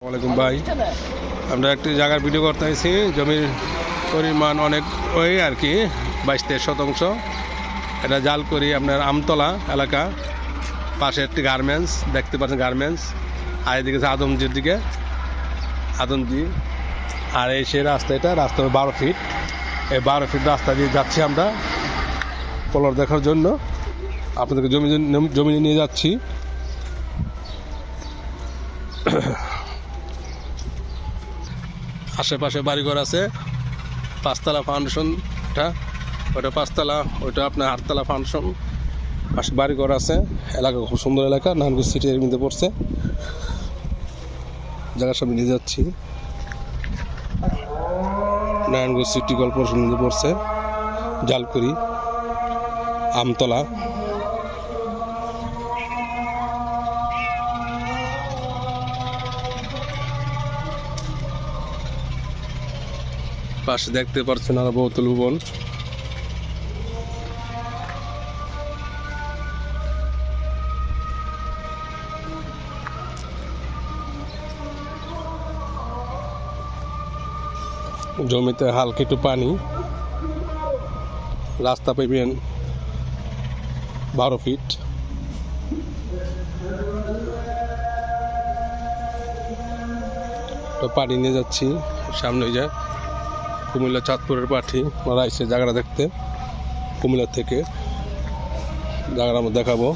ওয়ালাইকুম ভাই, আমরা একটি জায়গার ভিডিও করতে আইছি। জমির পরিমাণ অনেক ওই আর কি 22-23 শতাংশ। এটা জালকুড়ি আপনার আমতলা এলাকা, পাশে একটি গার্মেন্টস দেখতে পাচ্ছেন, গার্মেন্টস। আর এদিকে আদমজির দিকে আদমজি। আর এই সেই রাস্তা, এটা রাস্তা 12 ফিট। এই 12 ফিট রাস্তা দিয়ে যাচ্ছি আমরা প্লট দেখার জন্য। আপনাদেরকে জমি নিয়ে যাচ্ছি। আশেপাশে বাড়িঘর আছে, 5তলা ফাউন্ডেশনটা, ওটা 5তলা, ওইটা আপনার 8তলা ফাউন্ডেশন। পাশে বাড়িঘর আছে, এলাকা খুব সুন্দর এলাকা, নারায়ণগঞ্জ সিটি এর মধ্যে পড়ছে। জায়গার সামনে নিয়ে যাচ্ছি, নারায়ণগঞ্জ সিটি কর্পোরেশনের মধ্যে পড়ছে, জালকুড়ি আমতলা। পাশে দেখতে পাচ্ছেন আরো বহুতল ভবন। জমিতে হালকা একটু পানি, রাস্তা পাইবেন 12 ফিট। পানি নিয়ে যাচ্ছি সামনে, যায় কুমিল্লা চাঁদপুরের পাঠি ওরা এসে জায়গাটা দেখতে, কুমিল্লা থেকে জায়গাটা আমরা দেখাবো।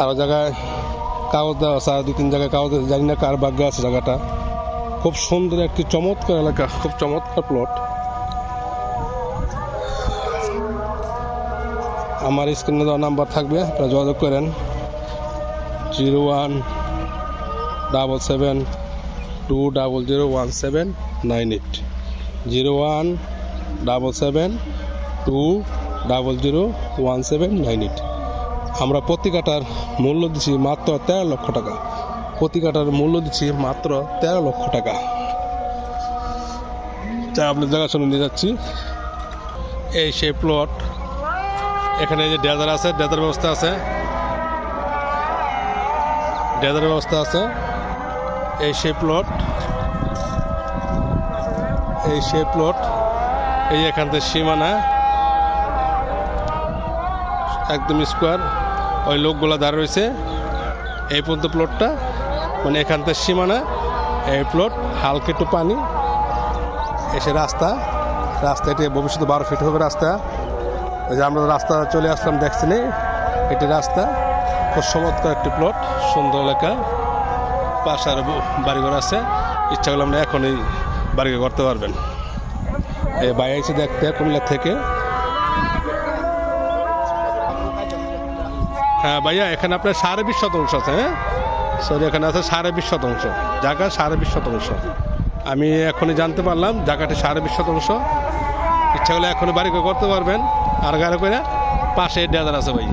আরো জায়গায় কাগজ দেওয়া আছে, আর 2-3 জায়গায় কাগজ আছে, জানি না কার ভাগ্য আছে। জায়গাটা খুব সুন্দর একটি চমৎকার এলাকা, খুব চমৎকার প্লট। আমার স্ক্রিনে দেওয়া নাম্বার থাকবে, আপনারা যোগাযোগ করেন। 0177201798, 0177201798। আমরা প্রতি কাটার মূল্য দিচ্ছি মাত্র 13 লক্ষ টাকা। প্রতি কাটার মূল্য দিচ্ছি মাত্র 13 লক্ষ টাকা। তাই আপনার জায়গার সামনে নিয়ে যাচ্ছি। এই সেই প্লট, এখানে যে ডেজার আছে, ডেজার ব্যবস্থা আছে, ডেজার ব্যবস্থা আছে। এই সেই প্লট, এই সেই প্লট, এই এখান থেকে সীমানা একদম স্কোয়ার। ওই লোকগুলা দাঁড় রয়েছে এই পর্যন্ত প্লটটা, মানে এখান থেকে সীমানা এই প্লট। হালকা একটু পানি, এসে রাস্তা, রাস্তাটি ভবিষ্যতে 12 ফিট হবে রাস্তা। ওই যে আমরা রাস্তা চলে আসলাম, দেখছেন এটি রাস্তা। খুব চমৎকার একটি প্লট, সুন্দর এলাকা। পাশে আরো বাড়িঘর আছে, ইচ্ছা করলে আমরা এখনই বাড়িঘর করতে পারবেন। এই বাইরে এসে দেখতে কুমিল্লা থেকে। হ্যাঁ ভাইয়া, এখানে আপনার 20.5 শতাংশ আছে। হ্যাঁ সরি, এখানে আছে 20.5 শতাংশ জায়গা, 20.5 শতাংশ। আমি এখনই জানতে পারলাম জায়গাটি 20.5 শতাংশ। ইচ্ছা করলে এখনই বাড়ি করতে পারবেন। আর গাড়ি করে পাশে ডেজার আছে ভাই।